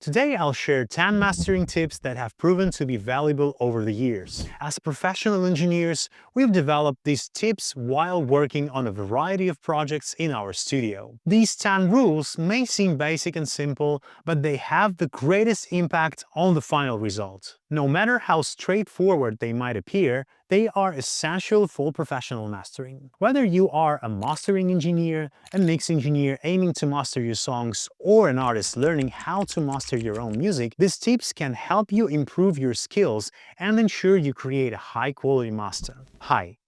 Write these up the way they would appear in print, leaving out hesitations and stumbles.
Today I'll share 10 mastering tips that have proven to be valuable over the years. As professional engineers, we've developed these tips while working on a variety of projects in our studio. These 10 rules may seem basic and simple, but they have the greatest impact on the final result. No matter how straightforward they might appear, they are essential for professional mastering. Whether you are a mastering engineer, a mix engineer aiming to master your songs, or an artist learning how to master your own music, these tips can help you improve your skills and ensure you create a high-quality master. Hi,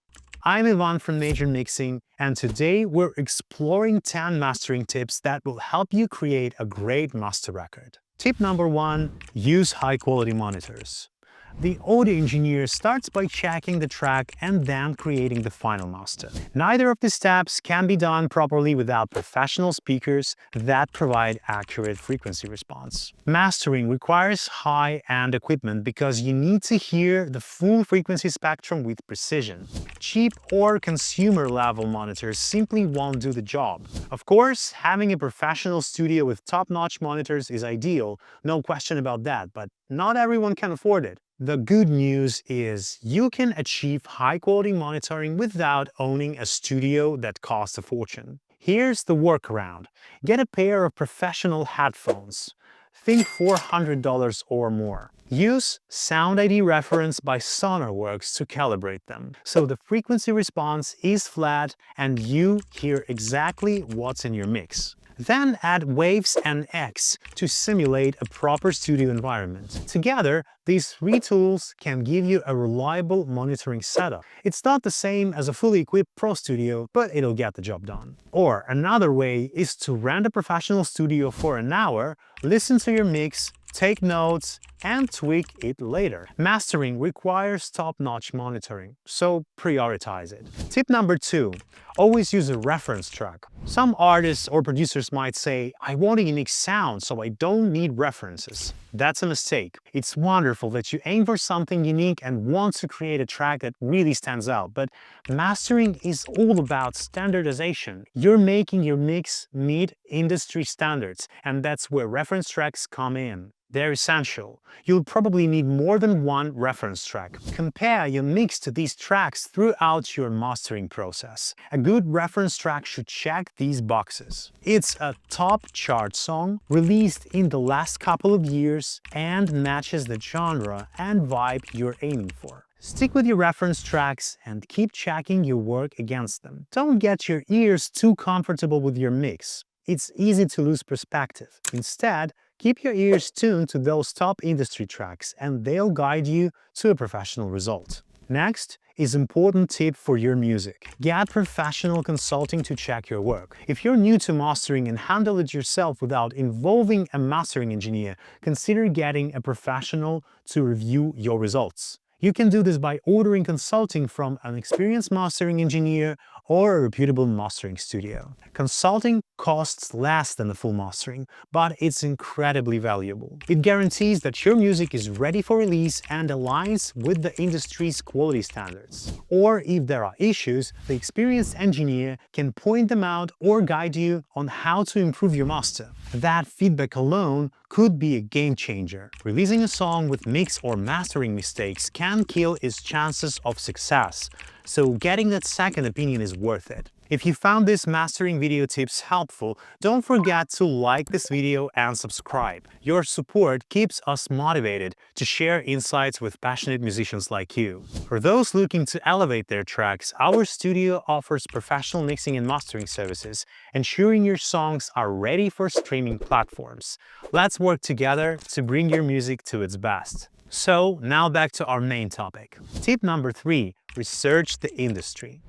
I'm Ivan from Major Mixing, and today we're exploring 10 mastering tips that will help you create a great master record. Tip number 1. Use high-quality monitors. The audio engineer starts by checking the track and then creating the final master. Neither of these steps can be done properly without professional speakers that provide accurate frequency response. Mastering requires high-end equipment because you need to hear the full frequency spectrum with precision. Cheap or consumer-level monitors simply won't do the job. Of course, having a professional studio with top-notch monitors is ideal, no question about that, but not everyone can afford it. The good news is you can achieve high-quality monitoring without owning a studio that costs a fortune. Here's the workaround. Get a pair of professional headphones. Think $400 or more. Use Sound ID reference by Sonarworks to calibrate them, so the frequency response is flat and you hear exactly what's in your mix. Then add Waves and X to simulate a proper studio environment. Together, these three tools can give you a reliable monitoring setup. It's not the same as a fully equipped pro studio, but it'll get the job done. Or another way is to rent a professional studio for an hour, listen to your mix, take notes, and tweak it later. Mastering requires top-notch monitoring, so prioritize it. Tip number 2. Always use a reference track. Some artists or producers might say, I want a unique sound, so I don't need references. That's a mistake. It's wonderful that you aim for something unique and want to create a track that really stands out, but mastering is all about standardization. You're making your mix meet industry standards, and that's where reference tracks come in. They're essential. You'll probably need more than one reference track. Compare your mix to these tracks throughout your mastering process. A good reference track should check these boxes. It's a top chart song, released in the last couple of years, and matches the genre and vibe you're aiming for. Stick with your reference tracks and keep checking your work against them. Don't get your ears too comfortable with your mix. It's easy to lose perspective. Instead, keep your ears tuned to those top industry tracks and they'll guide you to a professional result. Next is an important tip for your music. Get professional consulting to check your work. If you're new to mastering and handle it yourself without involving a mastering engineer, consider getting a professional to review your results. You can do this by ordering consulting from an experienced mastering engineer or a reputable mastering studio. Consulting costs less than the full mastering, but it's incredibly valuable. It guarantees that your music is ready for release and aligns with the industry's quality standards. Or if there are issues, the experienced engineer can point them out or guide you on how to improve your master. That feedback alone could be a game changer. Releasing a song with mix or mastering mistakes can kill its chances of success, so getting that second opinion is worth it. If you found these mastering video tips helpful, don't forget to like this video and subscribe. Your support keeps us motivated to share insights with passionate musicians like you. For those looking to elevate their tracks, our studio offers professional mixing and mastering services, ensuring your songs are ready for streaming platforms. Let's work together to bring your music to its best. So, now back to our main topic. Tip number 3. Research the industry.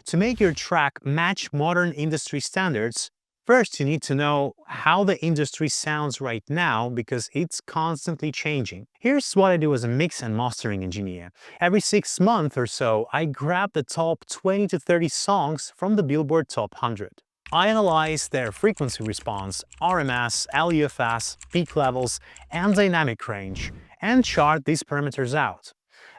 To make your track match modern industry standards, first you need to know how the industry sounds right now because it's constantly changing. Here's what I do as a mix and mastering engineer. Every 6 months or so, I grab the top 20 to 30 songs from the Billboard Top 100. I analyze their frequency response, RMS, LUFS, peak levels, and dynamic range, and chart these parameters out.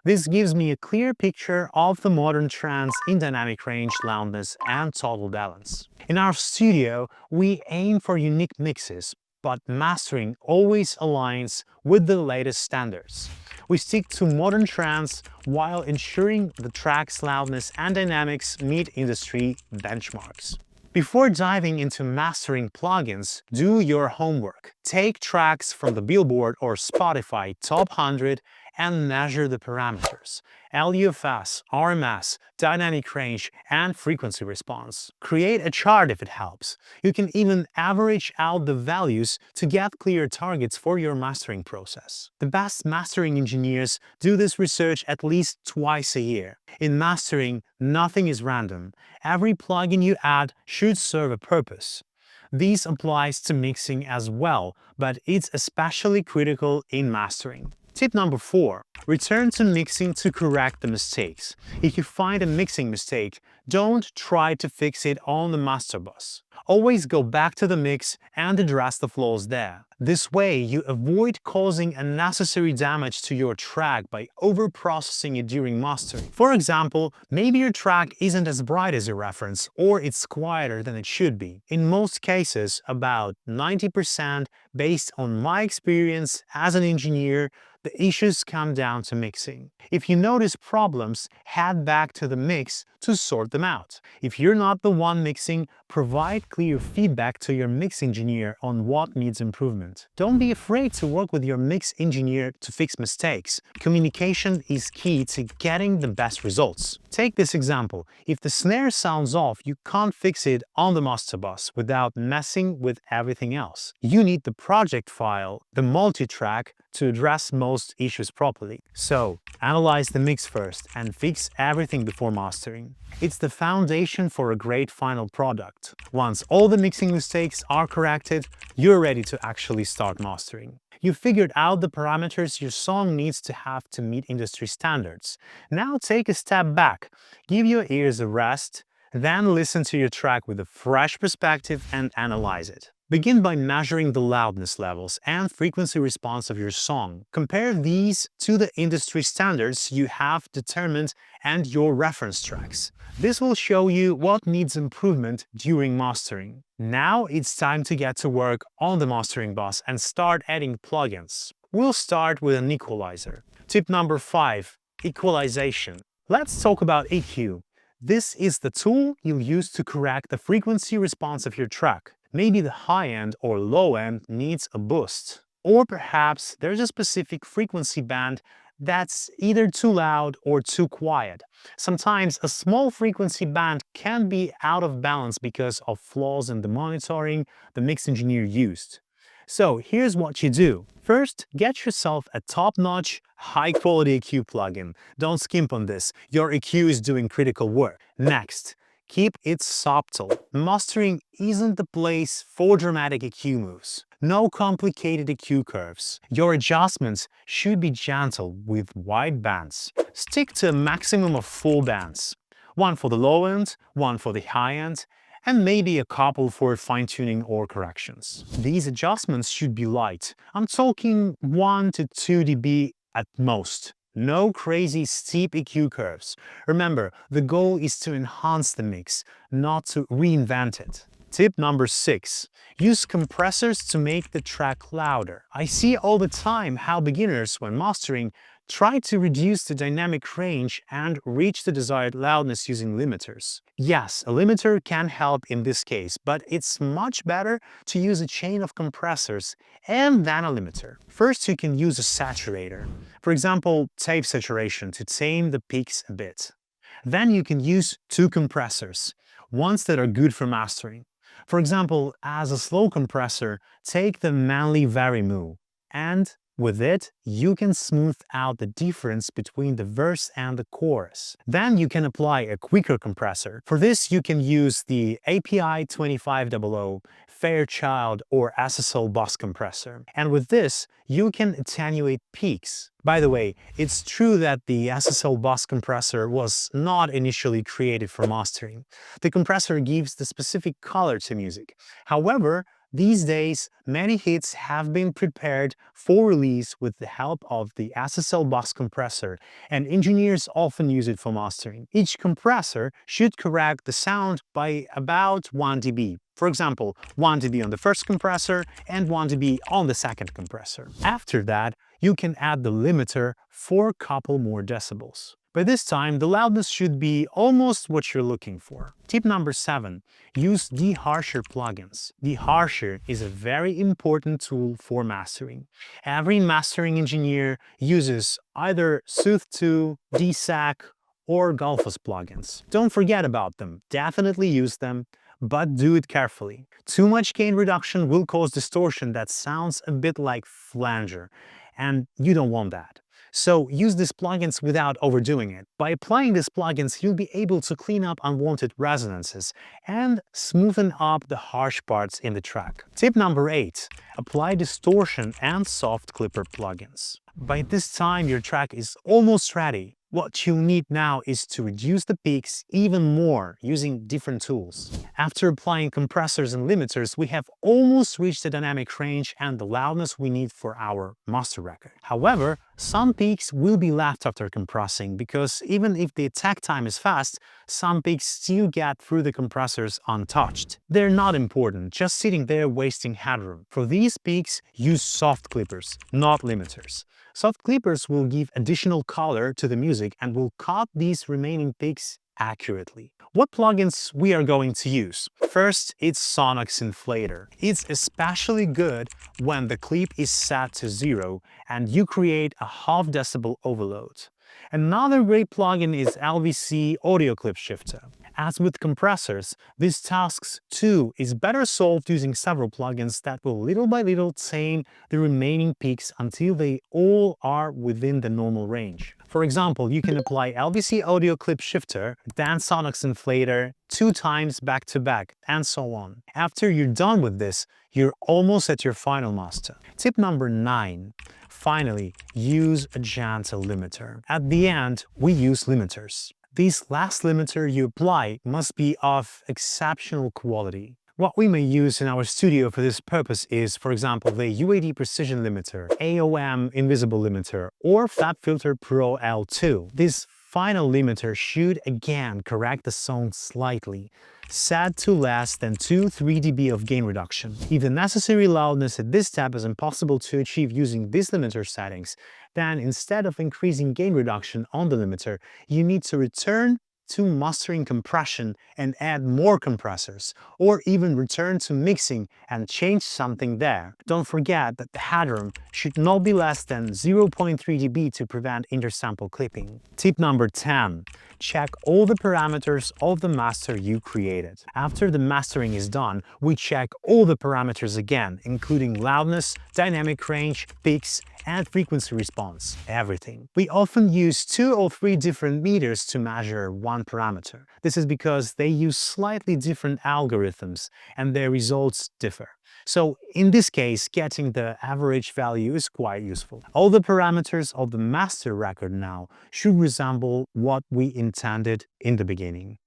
This gives me a clear picture of the modern trends in dynamic range, loudness, and total balance. In our studio, we aim for unique mixes, but mastering always aligns with the latest standards. We stick to modern trends while ensuring the track's loudness and dynamics meet industry benchmarks. Before diving into mastering plugins, do your homework. Take tracks from the Billboard or Spotify Top 100 and measure the parameters: LUFS, RMS, dynamic range, and frequency response. Create a chart if it helps. You can even average out the values to get clear targets for your mastering process. The best mastering engineers do this research at least twice a year. In mastering, nothing is random. Every plugin you add should serve a purpose. This applies to mixing as well, but it's especially critical in mastering. Tip number 4. Return to mixing to correct the mistakes. If you find a mixing mistake, don't try to fix it on the master bus. Always go back to the mix and address the flaws there. This way, you avoid causing unnecessary damage to your track by over-processing it during mastering. For example, maybe your track isn't as bright as your reference, or it's quieter than it should be. In most cases, about 90%, based on my experience as an engineer, the issues come down to mixing. If you notice problems, head back to the mix to sort them out. If you're not the one mixing, provide clear feedback to your mix engineer on what needs improvement. Don't be afraid to work with your mix engineer to fix mistakes. Communication is key to getting the best results. Take this example. If the snare sounds off, you can't fix it on the master bus without messing with everything else. You need the project file, the multi-track, to address most issues properly. So, analyze the mix first and fix everything before mastering. It's the foundation for a great final product. Once all the mixing mistakes are corrected, you're ready to actually start mastering. You figured out the parameters your song needs to have to meet industry standards. Now take a step back, give your ears a rest, then listen to your track with a fresh perspective and analyze it. Begin by measuring the loudness levels and frequency response of your song. Compare these to the industry standards you have determined and your reference tracks. This will show you what needs improvement during mastering. Now it's time to get to work on the mastering bus and start adding plugins. We'll start with an equalizer. Tip number 5. Equalization. Let's talk about EQ. This is the tool you'll use to correct the frequency response of your track. Maybe the high end or low end needs a boost. Or perhaps there's a specific frequency band that's either too loud or too quiet. Sometimes a small frequency band can be out of balance because of flaws in the monitoring the mix engineer used. So here's what you do. First, get yourself a top-notch, high-quality EQ plugin. Don't skimp on this. Your EQ is doing critical work. Next, keep it subtle. Mastering isn't the place for dramatic EQ moves. No complicated EQ curves. Your adjustments should be gentle with wide bands. Stick to a maximum of 4 bands. One for the low end, one for the high end, and maybe a couple for fine-tuning or corrections. These adjustments should be light. I'm talking 1 to 2 dB at most. No crazy steep EQ curves. Remember, the goal is to enhance the mix, not to reinvent it. Tip number 6. Use compressors to make the track louder. I see all the time how beginners, when mastering, try to reduce the dynamic range and reach the desired loudness using limiters. Yes, a limiter can help in this case, but it's much better to use a chain of compressors and then a limiter. First, you can use a saturator. For example, tape saturation to tame the peaks a bit. Then you can use 2 compressors, ones that are good for mastering. For example, as a slow compressor, take the Manley Varimu, and with it, you can smooth out the difference between the verse and the chorus. Then you can apply a quicker compressor. For this, you can use the API 2500, Fairchild, or SSL bus compressor. And with this, you can attenuate peaks. By the way, it's true that the SSL bus compressor was not initially created for mastering. The compressor gives the specific color to music. However, These days, many hits have been prepared for release with the help of the SSL bus compressor, and engineers often use it for mastering. Each compressor should correct the sound by about 1 dB. For example, 1 dB on the first compressor and 1 dB on the second compressor. After that, you can add the limiter for a couple more decibels. By this time, the loudness should be almost what you're looking for. Tip number 7. Use deharsher plugins. Deharsher is a very important tool for mastering. Every mastering engineer uses either Sooth 2, DSAC, or Gullfoss plugins. Don't forget about them. Definitely use them, but do it carefully. Too much gain reduction will cause distortion that sounds a bit like flanger, and you don't want that. So use these plugins without overdoing it. By applying these plugins, you'll be able to clean up unwanted resonances and smoothen up the harsh parts in the track. Tip number 8. Apply distortion and soft clipper plugins. By this time, your track is almost ready. What you'll need now is to reduce the peaks even more using different tools. After applying compressors and limiters, we have almost reached the dynamic range and the loudness we need for our master record. However, some peaks will be left after compressing because even if the attack time is fast, some peaks still get through the compressors untouched. They're not important, just sitting there wasting headroom. For these peaks, use soft clippers, not limiters. Soft clippers will give additional color to the music and will cut these remaining peaks accurately. What plugins we are going to use? First, it's Sonox Inflator. It's especially good when the clip is set to 0 and you create a half decibel overload. Another great plugin is LVC Audio Clip Shifter. As with compressors, this task too is better solved using several plugins that will little by little tame the remaining peaks until they all are within the normal range. For example, you can apply LVC Audio Clip Shifter, then Sonox Inflator 2 times back to back, and so on. After you're done with this, you're almost at your final master. Tip number 9. Finally, use a gentle limiter. At the end, we use limiters. This last limiter you apply must be of exceptional quality. What we may use in our studio for this purpose is, for example, the UAD Precision Limiter, AOM Invisible Limiter, or FabFilter Pro L2. This final limiter should again correct the sound slightly, set to less than 2-3 dB of gain reduction. If the necessary loudness at this step is impossible to achieve using these limiter settings, then instead of increasing gain reduction on the limiter, you need to return to mastering compression and add more compressors, or even return to mixing and change something there. Don't forget that the headroom should not be less than 0.3 dB to prevent intersample clipping. Tip number 10. Check all the parameters of the master you created. After the mastering is done, we check all the parameters again, including loudness, dynamic range, peaks, and frequency response, everything. We often use 2 or 3 different meters to measure one parameter. This is because they use slightly different algorithms and their results differ. So in this case, getting the average value is quite useful. All the parameters of the master record now should resemble what we intended in the beginning.